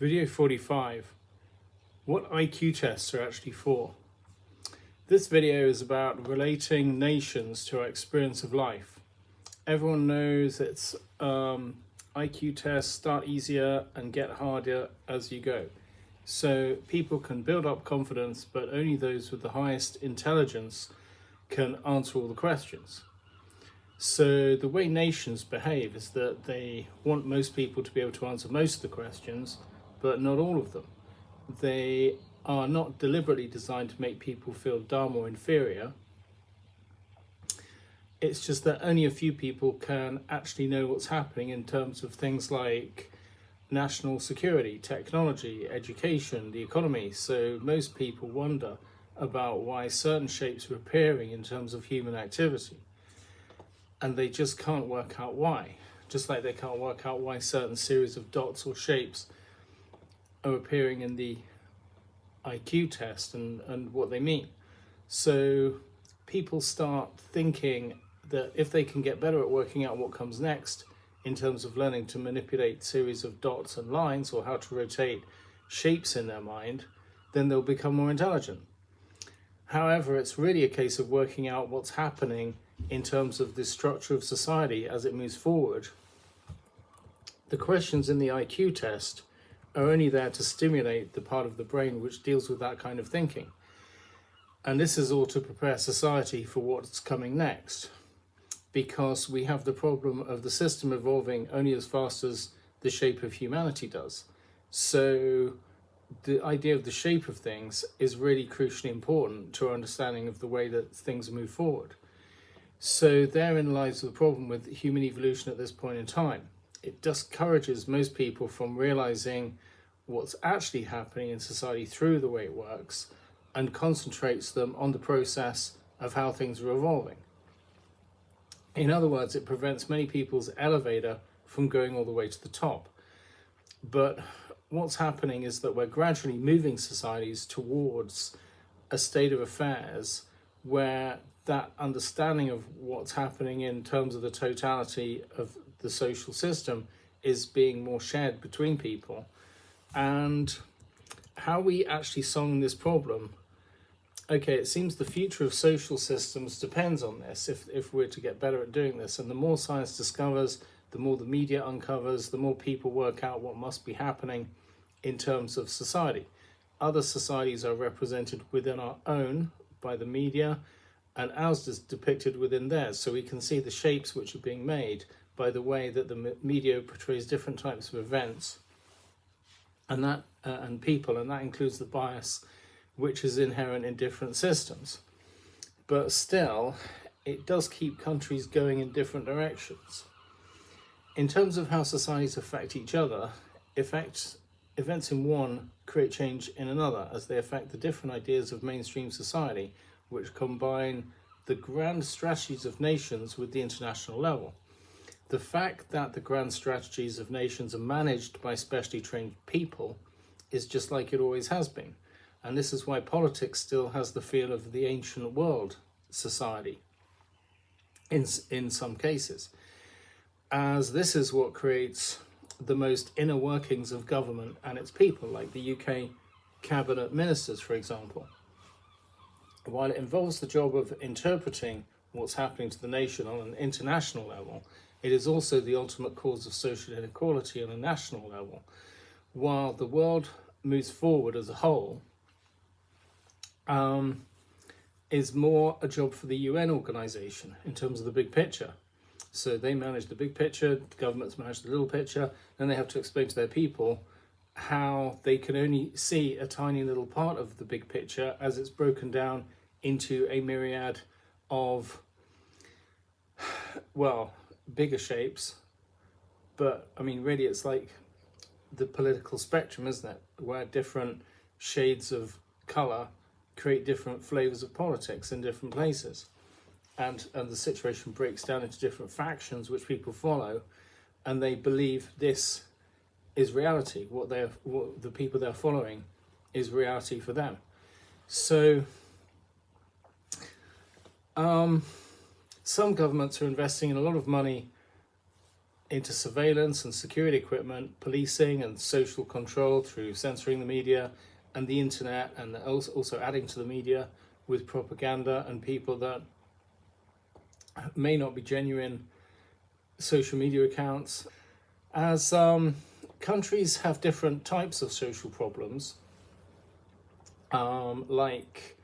Video 45. What IQ tests are actually for. This video is about relating nations to our experience of life. Everyone knows it's IQ tests start easier and get harder as you go. So people can build up confidence, but only those with the highest intelligence can answer all the questions. So the way nations behave is that they want most people to be able to answer most of the questions, but not all of them. They are not deliberately designed to make people feel dumb or inferior. It's just that only a few people can actually know what's happening in terms of things like national security, technology, education, the economy. So most people wonder about why certain shapes are appearing in terms of human activity. And they just can't work out why. Just like they can't work out why certain series of dots or shapes are appearing in the IQ test and what they mean. So people start thinking that if they can get better at working out what comes next in terms of learning to manipulate series of dots and lines or how to rotate shapes in their mind, then they'll become more intelligent. However, it's really a case of working out what's happening in terms of the structure of society as it moves forward. The questions in the IQ test are only there to stimulate the part of the brain which deals with that kind of thinking. And this is all to prepare society for what's coming next, because we have the problem of the system evolving only as fast as the shape of humanity does. So the idea of the shape of things is really crucially important to our understanding of the way that things move forward. So therein lies the problem with human evolution at this point in time. It discourages most people from realizing what's actually happening in society through the way it works and concentrates them on the process of how things are evolving. In other words, it prevents many people's elevator from going all the way to the top. But what's happening is that we're gradually moving societies towards a state of affairs where that understanding of what's happening in terms of the totality of the social system is being more shared between people. And how we actually solve this problem, okay, it seems the future of social systems depends on this, if we're to get better at doing this. And the more science discovers, the more the media uncovers, the more people work out what must be happening in terms of society. Other societies are represented within our own by the media, and ours is depicted within theirs. So we can see the shapes which are being made by the way that the media portrays different types of events and people, and that includes the bias which is inherent in different systems. But still, it does keep countries going in different directions. In terms of how societies affect each other, events in one create change in another as they affect the different ideas of mainstream society, which combine the grand strategies of nations with the international level. The fact that the grand strategies of nations are managed by specially trained people is just like it always has been. And this is why politics still has the feel of the ancient world society in some cases, as this is what creates the most inner workings of government and its people, like the UK cabinet ministers, for example. While it involves the job of interpreting what's happening to the nation on an international level, it is also the ultimate cause of social inequality on a national level. While the world moves forward as a whole, is more a job for the UN organization in terms of the big picture. So they manage the big picture, the governments manage the little picture, then they have to explain to their people how they can only see a tiny little part of the big picture as it's broken down into a myriad of, well, bigger shapes. But I mean, really, it's like the political spectrum, isn't it? Where different shades of color create different flavors of politics in different places. And the situation breaks down into different factions which people follow, and they believe this is reality. What the people they're following is reality for them. So some governments are investing in a lot of money into surveillance and security equipment, policing and social control through censoring the media and the internet, and also adding to the media with propaganda and people that may not be genuine social media accounts. As countries have different types of social problems, like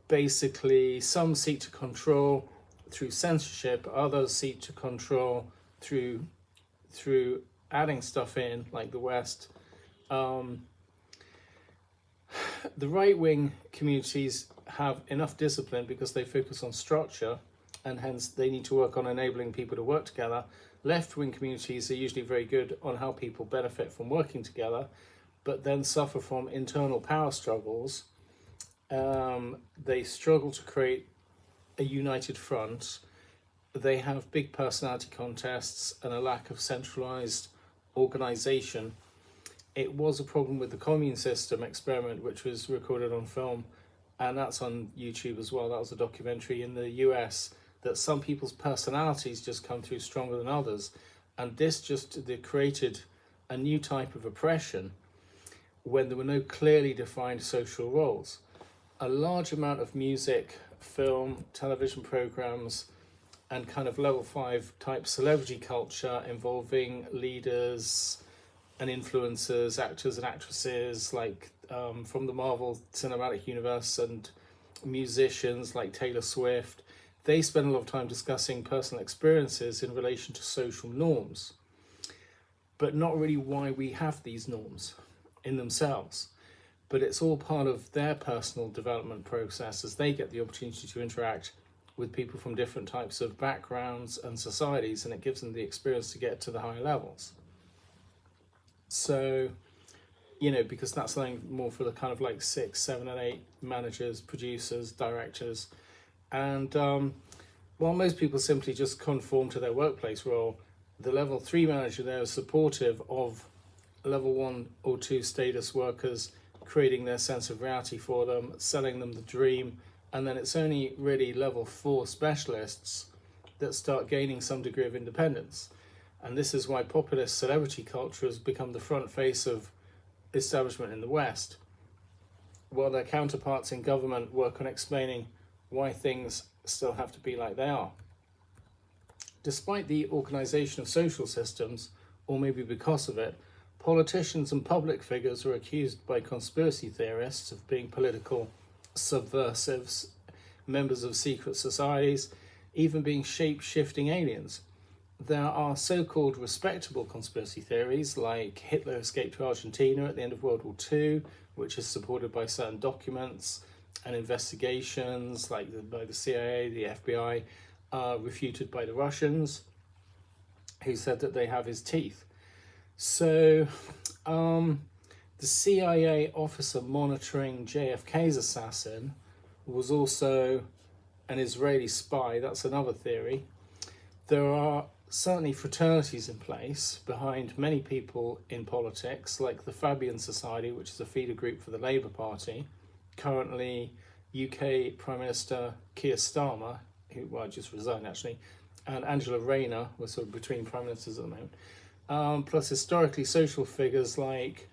basically some seek to control through censorship, others seek to control through adding stuff in, like the West. The right-wing communities have enough discipline because they focus on structure, and hence they need to work on enabling people to work together. Left-wing communities are usually very good on how people benefit from working together, but then suffer from internal power struggles. They struggle to create a united front. They have big personality contests and a lack of centralized organization. It was a problem with the commune system experiment, which was recorded on film, and that's on YouTube as well. That was a documentary in the US, that some people's personalities just come through stronger than others, and this just created a new type of oppression when there were no clearly defined social roles. A large amount of music, film, television programs, and kind of level 5 type celebrity culture involving leaders and influencers, actors and actresses, like from the Marvel Cinematic Universe, and musicians like Taylor Swift. They spend a lot of time discussing personal experiences in relation to social norms, but not really why we have these norms in themselves. But it's all part of their personal development process as they get the opportunity to interact with people from different types of backgrounds and societies, and it gives them the experience to get to the higher levels. So, because that's something more for the kind of like 6, 7, and 8 managers, producers, directors. And while most people simply just conform to their workplace role, the level 3 manager there is supportive of level 1 or 2 status workers, creating their sense of reality for them, selling them the dream. And then it's only really level 4 specialists that start gaining some degree of independence. And this is why populist celebrity culture has become the front face of establishment in the West, while their counterparts in government work on explaining why things still have to be like they are. Despite the organization of social systems, or maybe because of it, politicians and public figures are accused by conspiracy theorists of being political subversives, members of secret societies, even being shape-shifting aliens. There are so-called respectable conspiracy theories, like Hitler escaped to Argentina at the end of World War II, which is supported by certain documents and investigations, like by the CIA, the FBI, refuted by the Russians, who said that they have his teeth. So, the CIA officer monitoring JFK's assassin was also an Israeli spy. That's another theory. There are certainly fraternities in place behind many people in politics, like the Fabian Society, which is a feeder group for the Labour Party. Currently, UK Prime Minister Keir Starmer, who just resigned actually, and Angela Rayner were sort of between prime ministers at the moment. Plus historically social figures like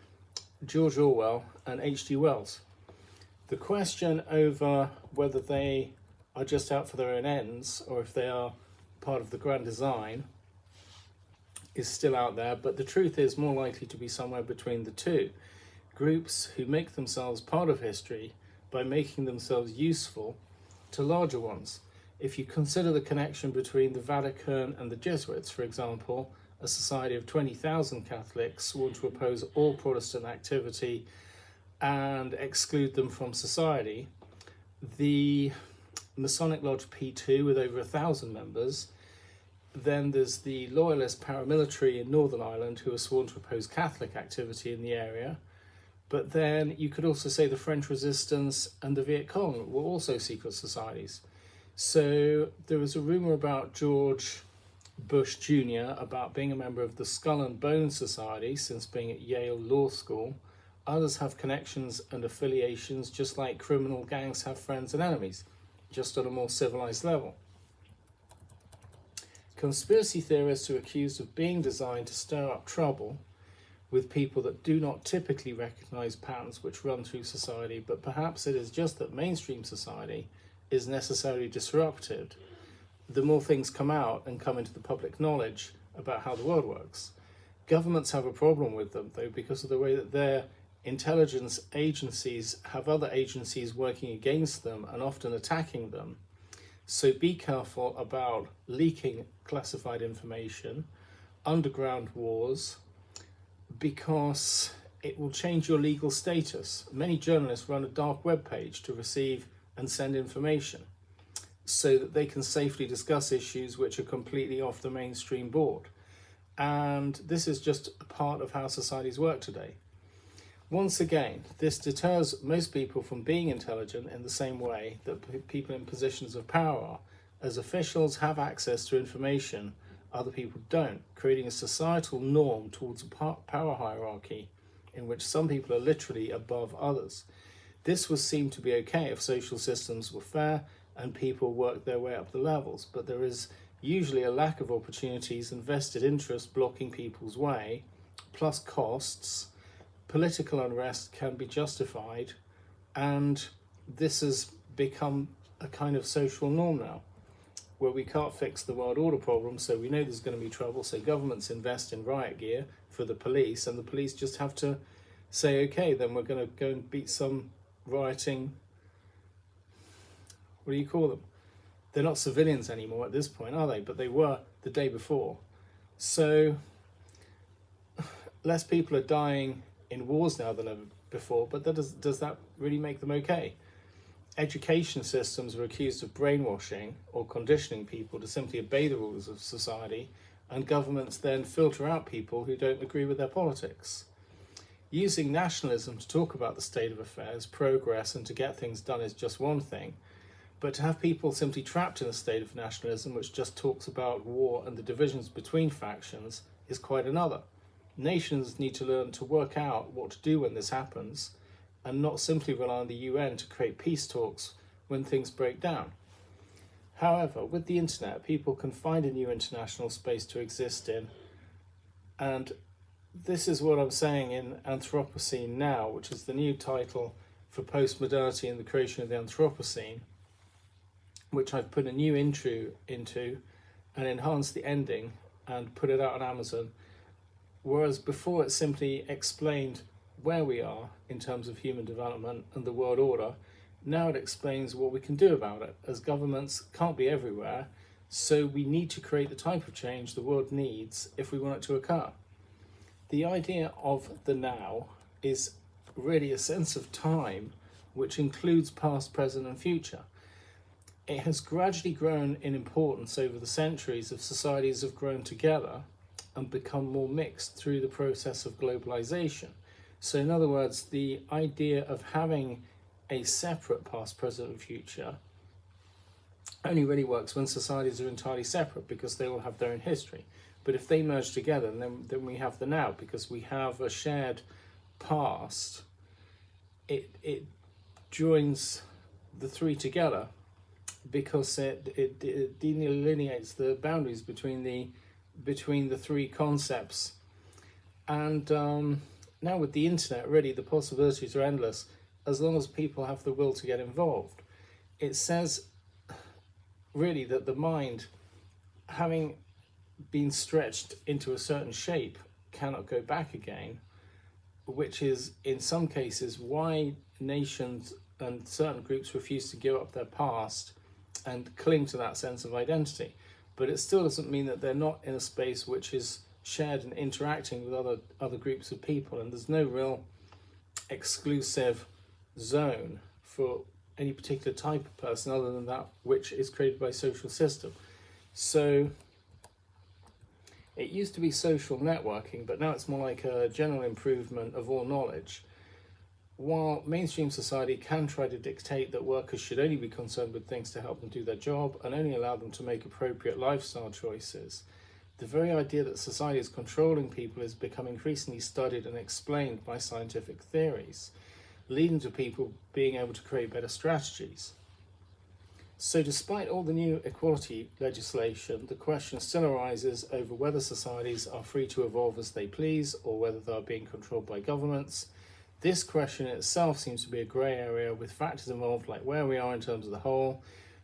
George Orwell and H.G. Wells. The question over whether they are just out for their own ends or if they are part of the grand design is still out there, but the truth is more likely to be somewhere between the two. Groups who make themselves part of history by making themselves useful to larger ones. If you consider the connection between the Vatican and the Jesuits, for example, a society of 20,000 Catholics sworn to oppose all Protestant activity and exclude them from society, the Masonic Lodge P2 with over 1,000 members. Then there's the Loyalist paramilitary in Northern Ireland who are sworn to oppose Catholic activity in the area. But then you could also say the French Resistance and the Viet Cong were also secret societies. So there was a rumor about George Bush Jr. about being a member of the Skull and Bones Society since being at Yale Law School. Others have connections and affiliations, just like criminal gangs have friends and enemies, just on a more civilized level. Conspiracy theorists are accused of being designed to stir up trouble with people that do not typically recognize patterns which run through society, but perhaps it is just that mainstream society is necessarily disrupted the more things come out and come into the public knowledge about how the world works. Governments have a problem with them, though, because of the way that their intelligence agencies have other agencies working against them and often attacking them. So be careful about leaking classified information, underground wars, because it will change your legal status. Many journalists run a dark web page to receive and send information so that they can safely discuss issues which are completely off the mainstream board. And this is just a part of how societies work today. Once again, this deters most people from being intelligent in the same way that people in positions of power are, as officials have access to information other people don't, creating a societal norm towards a power hierarchy in which some people are literally above others. This would seem to be okay if social systems were fair and people worked their way up the levels, but there is usually a lack of opportunities and vested interest blocking people's way, plus costs. Political unrest can be justified, and this has become a kind of social norm now, where we can't fix the world order problem, so we know there's going to be trouble, so governments invest in riot gear for the police, and the police just have to say, okay, then we're going to go and beat some rioting, what do you call them? They're not civilians anymore at this point, are they? But they were the day before. So less people are dying in wars now than ever before, but does that really make them okay? Education systems are accused of brainwashing or conditioning people to simply obey the rules of society, and governments then filter out people who don't agree with their politics. Using nationalism to talk about the state of affairs, progress, and to get things done is just one thing, but to have people simply trapped in a state of nationalism which just talks about war and the divisions between factions is quite another. Nations need to learn to work out what to do when this happens, and not simply rely on the UN to create peace talks when things break down. However, with the internet, people can find a new international space to exist in, and this is what I'm saying in Anthropocene Now, which is the new title for postmodernity and the creation of the Anthropocene, which I've put a new intro into and enhanced the ending and put it out on Amazon, whereas before it simply explained where we are in terms of human development and the world order. Now it explains what we can do about it, as governments can't be everywhere, so we need to create the type of change the world needs if we want it to occur. The idea of the now is really a sense of time which includes past, present and future. It has gradually grown in importance over the centuries as societies have grown together and become more mixed through the process of globalization. So in other words, the idea of having a separate past, present and future only really works when societies are entirely separate, because they all have their own history. But if they merge together, then we have the now, because we have a shared past. It joins the three together, because it delineates the boundaries between the three concepts. And now with the internet, really the possibilities are endless as long as people have the will to get involved. It says really that the mind, having been stretched into a certain shape, cannot go back again, which is in some cases why nations and certain groups refuse to give up their past and cling to that sense of identity. But it still doesn't mean that they're not in a space which is shared and interacting with other groups of people, and there's no real exclusive zone for any particular type of person other than that which is created by social system. So it used to be social networking, but now it's more like a general improvement of all knowledge. While mainstream society can try to dictate that workers should only be concerned with things to help them do their job and only allow them to make appropriate lifestyle choices, the very idea that society is controlling people has become increasingly studied and explained by scientific theories, leading to people being able to create better strategies. So despite all the new equality legislation, the question still arises over whether societies are free to evolve as they please or whether they are being controlled by governments. This question itself seems to be a grey area with factors involved like where we are in terms of the whole,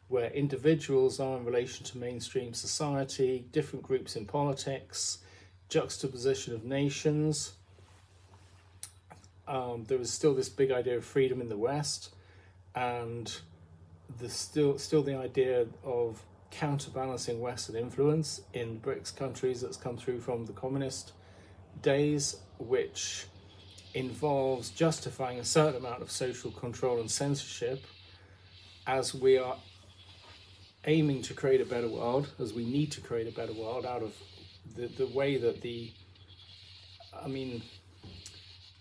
where individuals are in relation to mainstream society, different groups in politics, juxtaposition of nations. There is still this big idea of freedom in the West, and there's still the idea of counterbalancing Western influence in BRICS countries that's come through from the communist days, which involves justifying a certain amount of social control and censorship as we are aiming to create a better world, as we need to create a better world out of the way that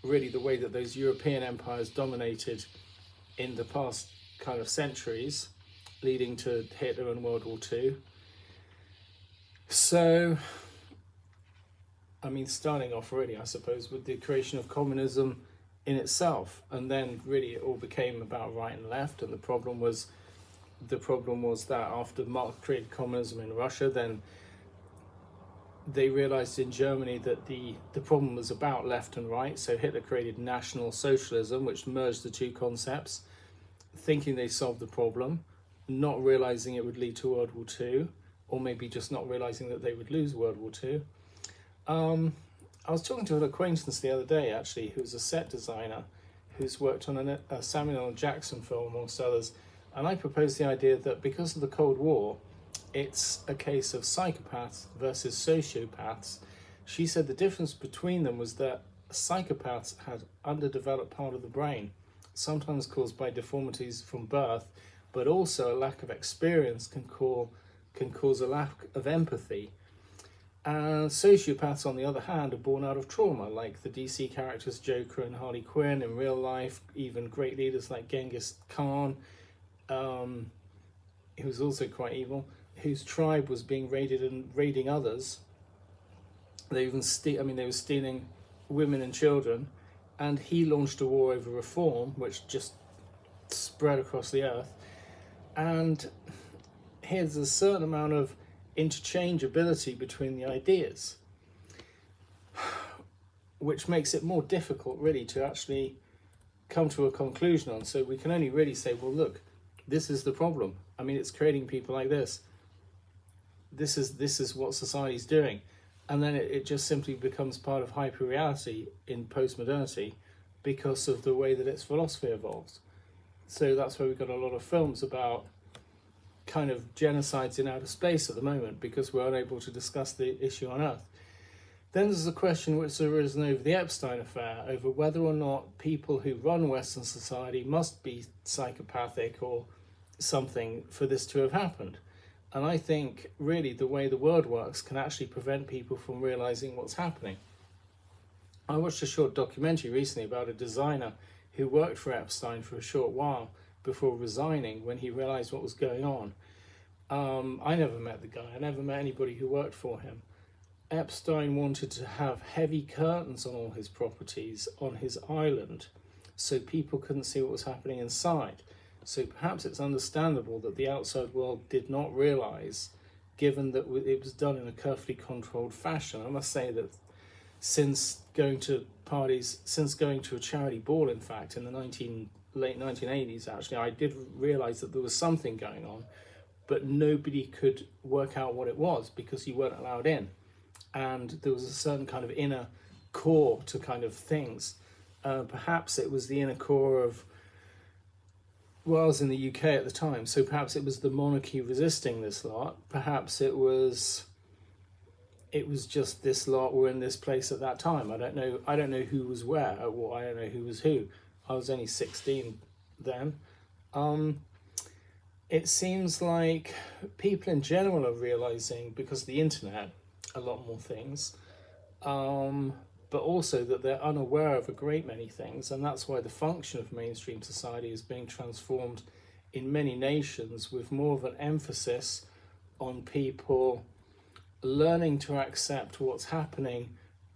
really the way that those European empires dominated in the past kind of centuries, leading to Hitler and World War II. So, starting off really, I suppose, with the creation of communism in itself, and then really it all became about right and left, and the problem was that after Marx created communism in Russia, then they realized in Germany that the problem was about left and right, so Hitler created National Socialism, which merged the two concepts, thinking they solved the problem, not realizing it would lead to World War II, or maybe just not realizing that they would lose World War II. I was talking to an acquaintance the other day, actually, who's a set designer, who's worked on a Samuel L. Jackson film, amongst others, and I proposed the idea that because of the Cold War, it's a case of psychopaths versus sociopaths. She said the difference between them was that psychopaths had underdeveloped part of the brain, sometimes caused by deformities from birth, but also a lack of experience can cause a lack of empathy. And sociopaths, on the other hand, are born out of trauma, like the DC characters Joker and Harley Quinn in real life, even great leaders like Genghis Khan, who was also quite evil, whose tribe was being raided and raiding others. They even they were stealing women and children, and he launched a war over reform, which just spread across the earth. And here's a certain amount of interchangeability between the ideas, which makes it more difficult really to actually come to a conclusion on. So we can only really say, well, look, this is the problem. It's creating people like this. This is what society's doing. And then it just simply becomes part of hyper-reality in post-modernity because of the way that its philosophy evolves. So that's why we've got a lot of films about kind of genocides in outer space at the moment, because we're unable to discuss the issue on Earth. Then there's a question which has arisen over the Epstein affair, over whether or not people who run Western society must be psychopathic or something for this to have happened. And I think really the way the world works can actually prevent people from realizing what's happening. I watched a short documentary recently about a designer who worked for Epstein for a short while before resigning when he realized what was going on. I never met the guy. I never met anybody who worked for him. Epstein wanted to have heavy curtains on all his properties on his island so people couldn't see what was happening inside. So perhaps it's understandable that the outside world did not realize, given that it was done in a carefully controlled fashion. I must say that since going to a charity ball, in fact, in the late 1980s, actually, I did realize that there was something going on, but nobody could work out what it was because you weren't allowed in. And there was a certain kind of inner core to kind of things. Perhaps it was the inner core of, well, I was in the UK at the time, so perhaps it was the monarchy resisting this lot. Perhaps it was just this lot were in this place at that time. I don't know who was where, or I don't know who was who. I was only 16 then. It seems like people in general are realizing, because of the internet, a lot more things, but also that they're unaware of a great many things, and that's why the function of mainstream society is being transformed in many nations with more of an emphasis on people learning to accept what's happening,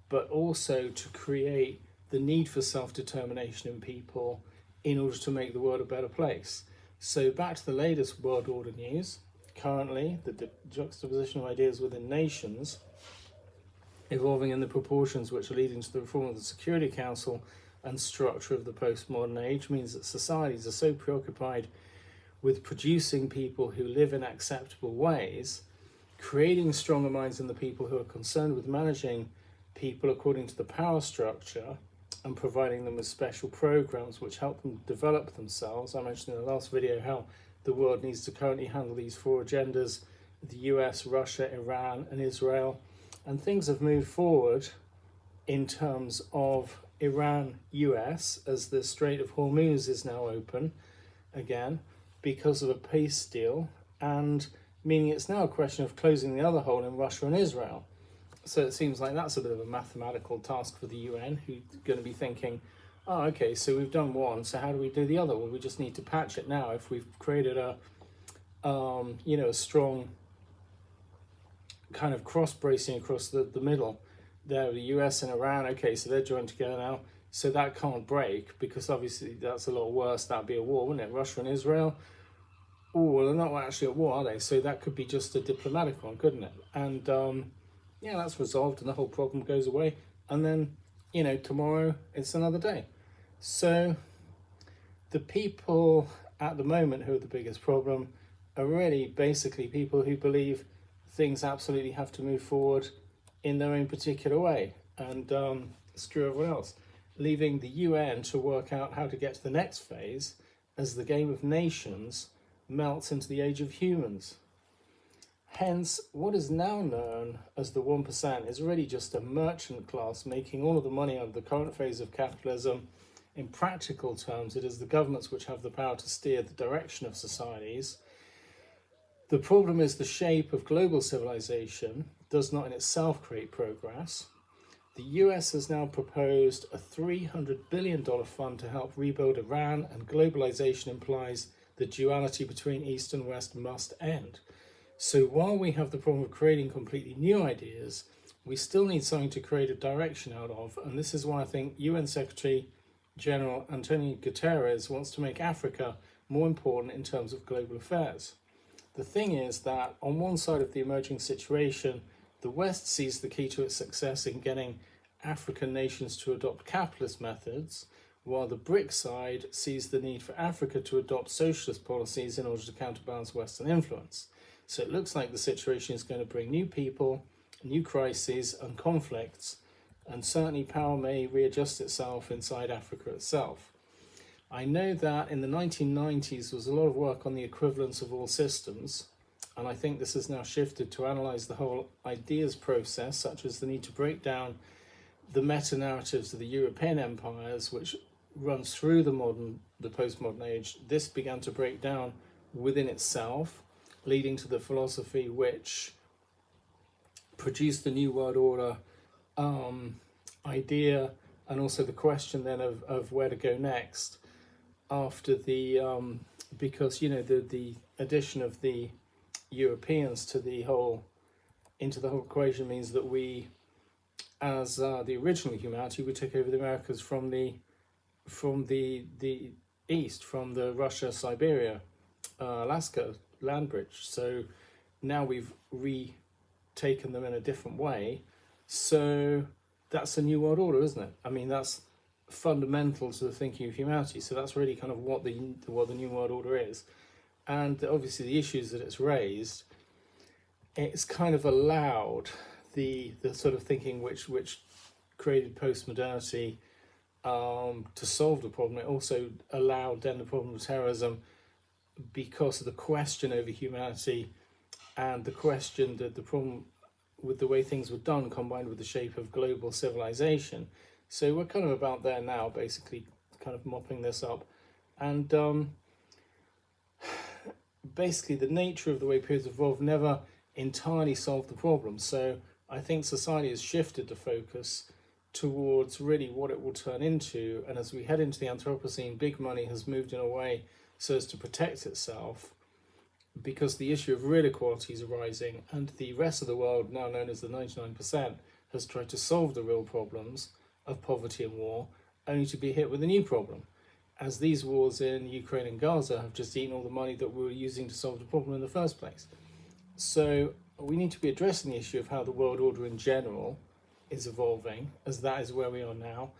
but also to create the need for self-determination in people in order to make the world a better place. So back to the latest world order news. Currently, the juxtaposition of ideas within nations evolving in the proportions which are leading to the reform of the Security Council and structure of the postmodern age means that societies are so preoccupied with producing people who live in acceptable ways, creating stronger minds in the people who are concerned with managing people according to the power structure and providing them with special programs which help them develop themselves. I mentioned in the last video how the world needs to currently handle these four agendas: the US, Russia, Iran, and Israel. And things have moved forward in terms of Iran-US, as the Strait of Hormuz is now open again because of a peace deal, and meaning it's now a question of closing the other hole in Russia and Israel. So it seems like that's a bit of a mathematical task for the UN, who's going to be thinking, oh, okay, so we've done one, so how do we do the other? Well, we just need to patch it now. If we've created a strong kind of cross-bracing across the middle there, the US and Iran, okay, so they're joined together now, so that can't break, because obviously that's a lot worse. That'd be a war, wouldn't it? Russia and Israel, oh, well, they're not actually at war, are they? So that could be just a diplomatic one, couldn't it? And yeah, that's resolved and the whole problem goes away, and then, tomorrow it's another day. So the people at the moment who are the biggest problem are really basically people who believe things absolutely have to move forward in their own particular way, and screw everyone else, leaving the UN to work out how to get to the next phase as the game of nations melts into the age of humans. Hence, what is now known as the 1% is really just a merchant class making all of the money out of the current phase of capitalism. In practical terms, it is the governments which have the power to steer the direction of societies. The problem is the shape of global civilization does not in itself create progress. The US has now proposed a $300 billion fund to help rebuild Iran, and globalization implies the duality between East and West must end. So while we have the problem of creating completely new ideas, we still need something to create a direction out of, and this is why I think UN Secretary General Antonio Guterres wants to make Africa more important in terms of global affairs. The thing is that on one side of the emerging situation, the West sees the key to its success in getting African nations to adopt capitalist methods, while the BRIC side sees the need for Africa to adopt socialist policies in order to counterbalance Western influence. So it looks like the situation is going to bring new people, new crises and conflicts, and certainly power may readjust itself inside Africa itself. I know that in the 1990s there was a lot of work on the equivalence of all systems, and I think this has now shifted to analyse the whole ideas process, such as the need to break down the meta-narratives of the European empires, which runs through the postmodern age. This began to break down within itself, leading to the philosophy which produced the New World Order idea, and also the question then of where to go next after the because the addition of the Europeans to the whole equation means that we, as the original humanity, we took over the Americas from the east, from the Russia, Siberia, Alaska land bridge. So now we've retaken them in a different way. So that's a new world order, isn't it? I mean, that's fundamental to the thinking of humanity. So that's really kind of what the new world order is. And obviously the issues that it's raised, it's kind of allowed the sort of thinking which created postmodernity to solve the problem. It also allowed then the problem of terrorism, because of the question over humanity and the question that the problem with the way things were done combined with the shape of global civilization. So we're kind of about there now, basically kind of mopping this up. And basically the nature of the way periods evolve never entirely solved the problem. So I think society has shifted the focus towards really what it will turn into. And as we head into the Anthropocene, big money has moved in a way so as to protect itself, because the issue of real equality is arising, and the rest of the world, now known as the 99%, has tried to solve the real problems of poverty and war, only to be hit with a new problem. as these wars in Ukraine and Gaza have just eaten all the money that we were using to solve the problem in the first place. So we need to be addressing the issue of how the world order in general is evolving, as that is where we are now.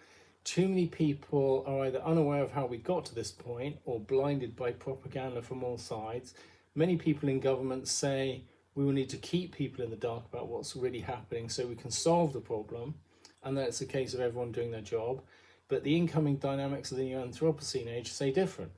Too many people are either unaware of how we got to this point or blinded by propaganda from all sides. Many people in government say we will need to keep people in the dark about what's really happening so we can solve the problem, and that it's a case of everyone doing their job. But the incoming dynamics of the new Anthropocene age say different.